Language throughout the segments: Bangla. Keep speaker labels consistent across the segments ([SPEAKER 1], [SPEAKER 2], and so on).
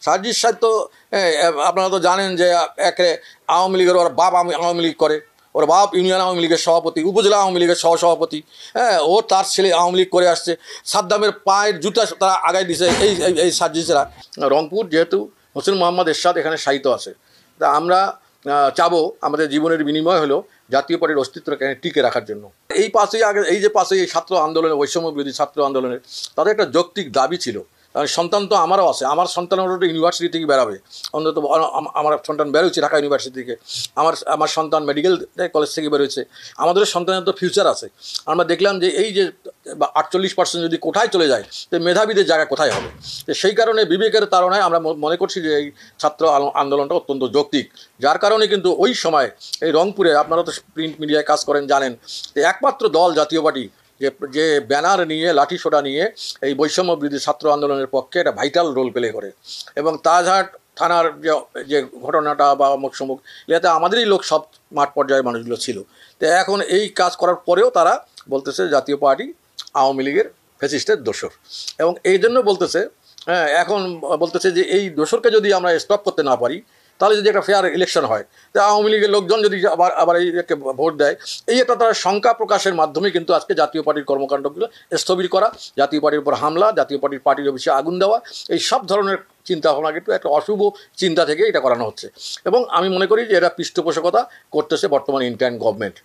[SPEAKER 1] সার্জিস সাহেব তো আপনারা তো জানেন যে একে আওয়ামী লীগের ওর বাপ আওয়ামী লীগ করে, ওর বাপ ইউনিয়ন আওয়ামী লীগের সভাপতি, উপজেলা আওয়ামী লীগের সহসভাপতি, হ্যাঁ, ও তার ছেলে আওয়ামী লীগ করে আসছে। সাদ্দামের পায়ের জুতা তারা আগায় দিছে এই সার্জিসরা। রংপুর যেহেতু হোসেন মোহাম্মদ এরশাদ এখানে শায়িত আছে, তা আমরা চাবো আমাদের জীবনের বিনিময় হলো জাতীয় পার্টির অস্তিত্বকে টিকে রাখার জন্য। এই পাশেই এই ছাত্র আন্দোলনের, বৈষম্য বিরোধী ছাত্র আন্দোলনের তাদের একটা যৌক্তিক দাবি ছিল। সন্তান তো আমারও আছে, আমার সন্তান ইউনিভার্সিটি থেকে বেরাবে, অন্তত আমার সন্তান বেরোচ্ছে ঢাকা ইউনিভার্সিটি থেকে, আমার সন্তান মেডিকেল কলেজ থেকে বেরোচ্ছে। আমাদের সন্তানের তো ফিউচার আছে। আমরা দেখলাম যে এই যে 48% যদি কোথায় চলে যায়, তো মেধাবীদের জায়গা কোথায় হবে? তো সেই কারণে বিবেকের তাড়নায় আমরা মনে করছি যে এই ছাত্র আন্দোলনটা অত্যন্ত যৌক্তিক। যার কারণে কিন্তু ওই সময় এই রংপুরে, আপনারা তো প্রিন্ট মিডিয়ায় কাজ করেন, জানেন যে একমাত্র দল জাতীয় পার্টি যে ব্যানার নিয়ে, লাঠি সোটা নিয়ে এই বৈষম্য বিরোধী ছাত্র আন্দোলনের পক্ষে একটা ভাইটাল রোল প্লে করে। এবং তাজহাট থানার যে ঘটনাটা বা অমুক এতে আমাদেরই লোক সব মাঠ পর্যায়ের মানুষগুলো ছিল। তো এখন এই কাজ করার পরেও তারা বলতেছে জাতীয় পার্টি আওয়ামী লীগের ফ্যাসিস্টের দোসর, এবং এই জন্য বলতেছে, হ্যাঁ, এখন বলতেছে যে এই দোসরকে যদি আমরা স্টপ করতে না পারি, তাহলে যদি একটা ফেয়ার ইলেকশন হয়, তো আওয়ামী লীগের লোকজন যদি আবার এইকে ভোট দেয়, এই একটা তারা শঙ্কা প্রকাশের মাধ্যমে কিন্তু আজকে জাতীয় পার্টির কর্মকাণ্ডগুলো স্থবির করা, জাতীয় পার্টির উপর হামলা, জাতীয় পার্টির অফিসে আগুন দেওয়া, এই সব ধরনের চিন্তা ভাবনা কিন্তু একটা অশুভ চিন্তা থেকে এটা করানো হচ্ছে। এবং আমি মনে করি যে এরা পৃষ্ঠপোষকতা করতেছে বর্তমান ইন্টারিম গভর্নমেন্ট।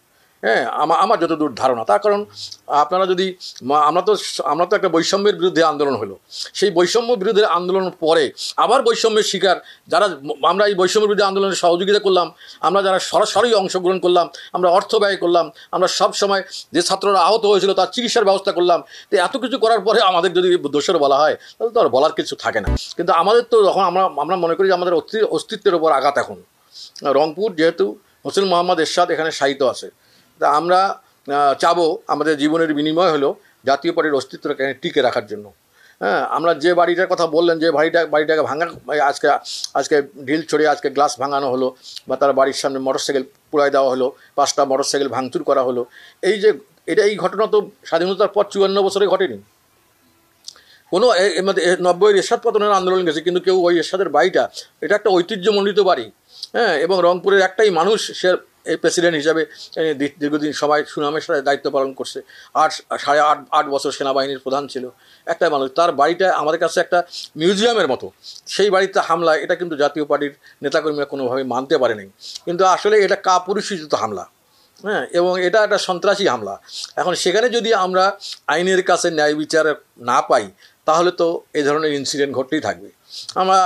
[SPEAKER 1] হ্যাঁ, আমার যতদূর ধারণা, তার কারণ আপনারা যদি আমরা তো একটা বৈষম্যের বিরুদ্ধে আন্দোলন হলো, সেই বৈষম্য বিরুদ্ধে আন্দোলনের পরে আবার বৈষম্যের শিকার যারা, আমরা এই বৈষম্য বিরুদ্ধে আন্দোলনের সহযোগিতা করলাম, আমরা যারা সরাসরি অংশগ্রহণ করলাম, আমরা অর্থ ব্যয় করলাম, আমরা সব সময় যে ছাত্ররা আহত হয়েছিল তার চিকিৎসার ব্যবস্থা করলাম, তো এত কিছু করার পরে আমাদের যদি দোষের বলা হয়, তাহলে তো আর বলার কিছু থাকে না। কিন্তু আমাদের তো যখন আমরা মনে করি যে আমাদের অস্তিত্বের ওপর আঘাত। এখন রংপুর যেহেতু হোসেন মোহাম্মদ এরশাদ এখানে শায়িত আছে, তা আমরা চাবো আমাদের জীবনের বিনিময় হলো জাতীয় পার্টির অস্তিত্বকে টিকে রাখার জন্য। হ্যাঁ, আমরা যে বাড়িটার কথা বললেন, যে বাড়িটাকে আজকে ঢিল ছড়িয়ে আজকে গ্লাস ভাঙানো হলো, বা তার বাড়ির সামনে মোটরসাইকেল পুড়াই দেওয়া হলো, 5টা মোটরসাইকেল ভাঙচুর করা হলো, এই ঘটনা তো স্বাধীনতার পর 54 বছরে ঘটেনি। কোনো 90-এর এরশাদ পতনের আন্দোলন গেছে, কিন্তু কেউ ওই এরশাদের বাড়িটা, এটা একটা ঐতিহ্যমণ্ডিত বাড়ি, হ্যাঁ, এবং রংপুরের একটাই মানুষ সে এই প্রেসিডেন্ট হিসাবে দীর্ঘদিন সবাই সুনামের সাথে দায়িত্ব পালন করছে, 8 বছর সেনাবাহিনীর প্রধান ছিল, একটাই মানুষ, তার বাড়িটা আমাদের কাছে একটা মিউজিয়ামের মতো। সেই বাড়িতে হামলা, এটা কিন্তু জাতীয় পার্টির নেতাকর্মীরা কোনোভাবে মানতে পারেনি, কিন্তু আসলে এটা কাপুরুষোচিত হামলা, হ্যাঁ, এবং এটা একটা সন্ত্রাসী হামলা। এখন সেখানে যদি আমরা আইনের কাছে ন্যায় বিচার না পাই, তাহলে তো এই ধরনের ইনসিডেন্ট ঘটতেই থাকবে। আমরা